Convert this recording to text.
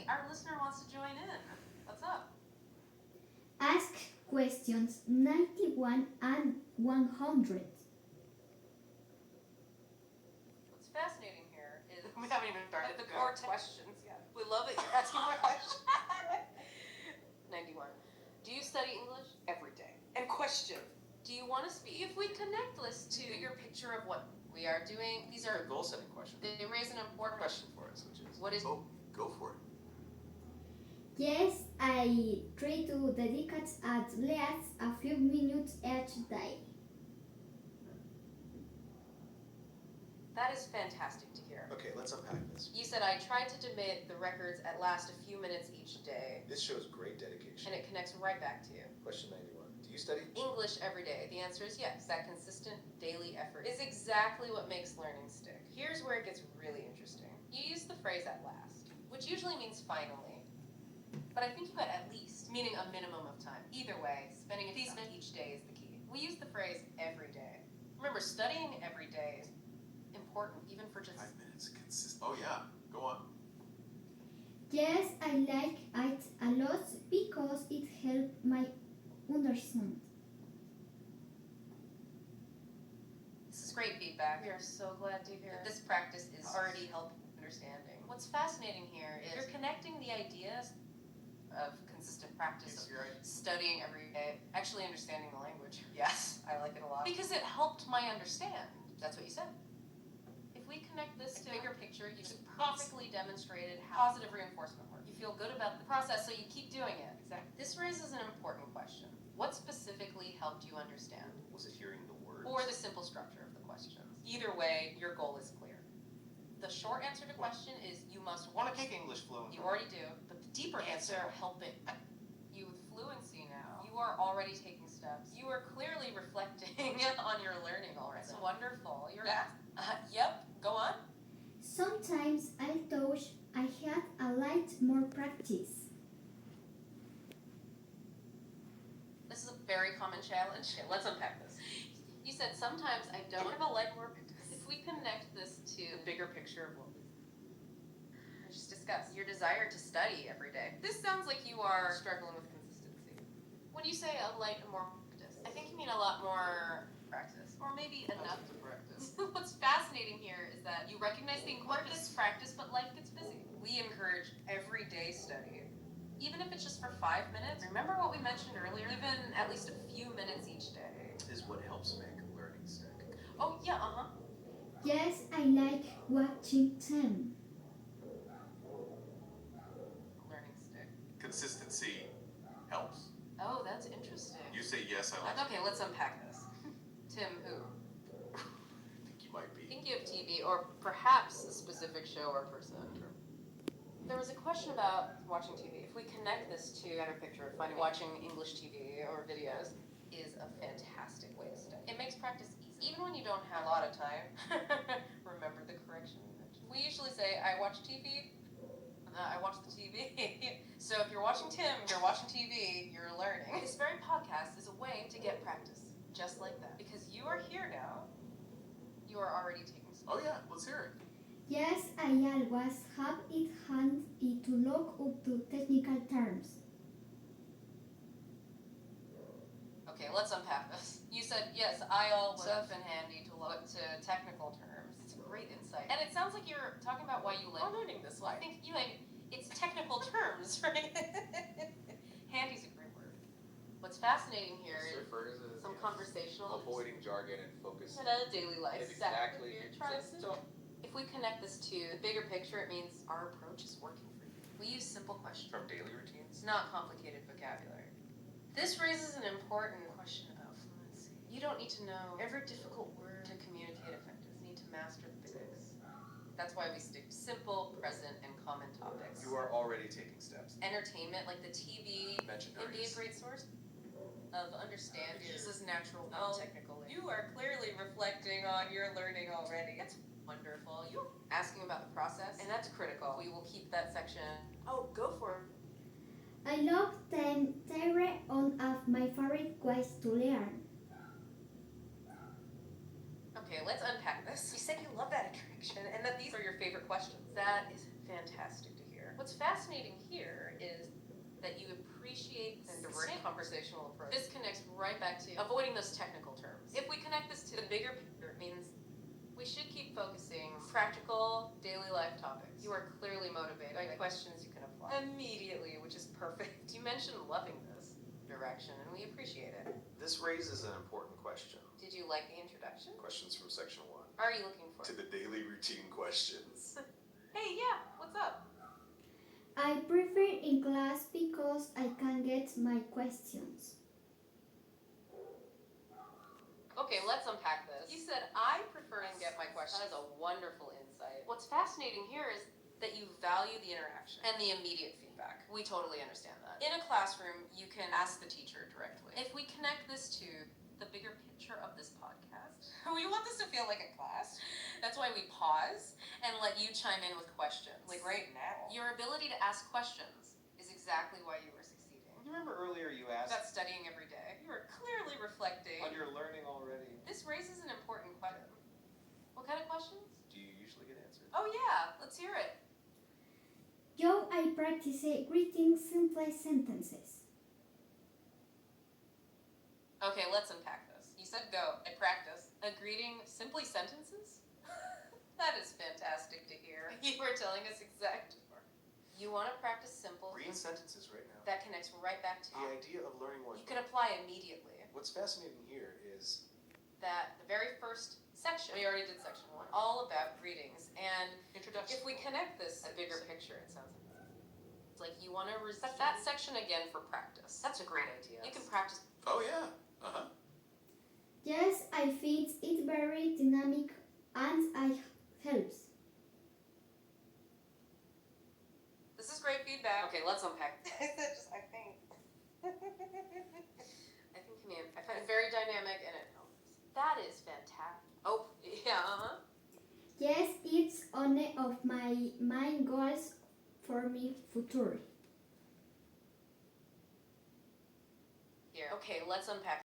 Hey, our listener wants to join in. What's up? Ask questions 91 and 100. What's fascinating here is we haven't even started the core questions yet. We love it. You're asking more questions. 91. Do you study English? Every day. And question. Do you want to speak? If we connect this to your picture of what we are doing, these are goal setting question. They raise an important Question for us, which is What is go for it. Yes, I try to dedicate at least a few minutes each day. That is fantastic to hear. Okay, let's unpack this. You said I tried to submit the records at last a few minutes each day, This shows great dedication. and it connects right back to you. Question 91. Do you study? English every day. The answer is yes. That consistent daily effort is exactly what makes learning stick. Here's where it gets really interesting. You use the phrase at last, which usually means finally. But I think you got at least, meaning a minimum of time. Either way, spending a few minutes each day is the key. We use the phrase every day. Remember, studying every day is important, even for just 5 minutes. Oh, yeah. Go on. Yes, I like it a lot because it helps my understand. This is great feedback. We are so glad to hear this practice is already helping understanding. What's fascinating here is you're connecting the ideas of consistent practice of studying every day, actually understanding the language. Yes, I like it a lot. Because it helped my understand. That's what you said. If we connect this to a bigger picture, you've perfectly demonstrated how positive reinforcement works. You feel good about the process, so you keep doing it. Exactly. This raises an important question. What specifically helped you understand? Was it hearing the words? Or the simple structure of the questions? Either way, your goal is clear. The short answer to the question is you must want to take English fluent. You already do, but the deeper answer helping you with fluency now. You are already taking steps. You are clearly reflecting on your learning already. That's wonderful. You're yep. Go on. Sometimes I thought I had a lot more practice. This is a very common challenge. Okay, let's unpack this. You said sometimes I don't have a lot more practice. If we connect this to the bigger picture of what we just discussed, your desire to study every day. This sounds like you are struggling with consistency. When you say a light and more practice, I think you mean a lot more practice, or maybe enough to practice. What's fascinating here is that you recognize the importance of practice, but life gets busy. We encourage everyday study, even if it's just for 5 minutes. Remember what we mentioned earlier? Even at least a few minutes each day is what helps make learning stick. Oh yeah, Yes, I like watching them. Learning stick. Consistency helps. Oh, that's interesting. You say yes, I like Okay, let's unpack this. Tim, who? I think you might be. Think you have TV, or perhaps a specific show or person. There was a question about watching TV. If we connect this to a better picture of finding watching English TV or videos is a fantastic way to study. It makes practice easy. Even when you don't have a lot of time, remember the correction we mentioned. We usually say, I watch TV, I watch the TV. So if you're watching Tim, you're watching TV, you're learning. This very podcast is a way to get practice, just like that. Because you are here now, you are already taking steps. Oh yeah, let's hear it. Yes, I always have it handy to look up to technical terms. Okay, let's unpack this. You said, yes, I always have been handy to look to technical terms. It's a great insight. And it sounds like you're talking about why you like learning this way. I think you like, it's technical terms, right? Handy's a great word. What's fascinating here is some conversational... Avoiding jargon and focus. Daily life. Exactly. If we connect this to the bigger picture, it means our approach is working for you. We use simple questions. From daily routines? Not complicated vocabulary. This raises an important question about fluency. You don't need to know every difficult word to communicate effectively. You need to master the basics. That's why we stick to simple, present, and common topics. You are already taking steps. Entertainment, like the TV, can be a great source of understanding. This is natural, not technical. You are clearly reflecting on your learning already. That's wonderful. You're asking about the process, and that's critical. We will keep that section. Oh, go for it. I love them. They're one of my favorite ways to learn. Okay, let's unpack this. You said you love that interaction and that these are your favorite questions. That is fantastic to hear. What's fascinating word conversational approach. This connects right back to avoiding those technical terms. If we connect this to the bigger picture, it means we should keep focusing on practical, daily life topics. You are clearly motivated by questions you can apply immediately, which is perfect. You mentioned loving this direction, and we appreciate it. This raises an important question. Did you like the introduction? Questions from section 1. Are you looking for? To the daily routine questions. Hey, yeah, what's up? I prefer in class because I can get my questions. Okay, let's unpack this. You said I prefer to get my questions. That is a wonderful insight. What's fascinating here is that you value the interaction and the immediate feedback. We totally understand that. In a classroom, you can ask the teacher directly. If we connect this to the bigger picture of this podcast, we want this to feel like a class. That's why we pause and let you chime in with questions. Like right now. Your ability to ask questions is exactly why you were succeeding. You remember earlier you asked, About studying every day. You are clearly reflecting. on your learning already, This raises an important question. What kind of questions? do you usually get answered? Oh yeah, let's hear it. Yo, I practice greeting simple sentences. Okay, let's unpack this. You said go. I practice. A greeting, simply sentences? That is fantastic to hear. You were telling us exact. You want to practice simple. Reading sentences right now. That connects right back to The idea of learning one. You can apply immediately. What's fascinating here is That the very first section, we already did section 1, all about greetings. And Introduction. if we connect this to a bigger picture, it sounds like it's like you want to reset that section again for practice. That's a great idea. You can practice. oh yeah, uh-huh. Yes, I find it very dynamic and I helps. This is great feedback. Okay, let's unpack. I think. I find it very dynamic and it helps. That is fantastic. Oh, yeah, uh-huh. Yes, it's one of my main goals for my future. Here. Okay, let's unpack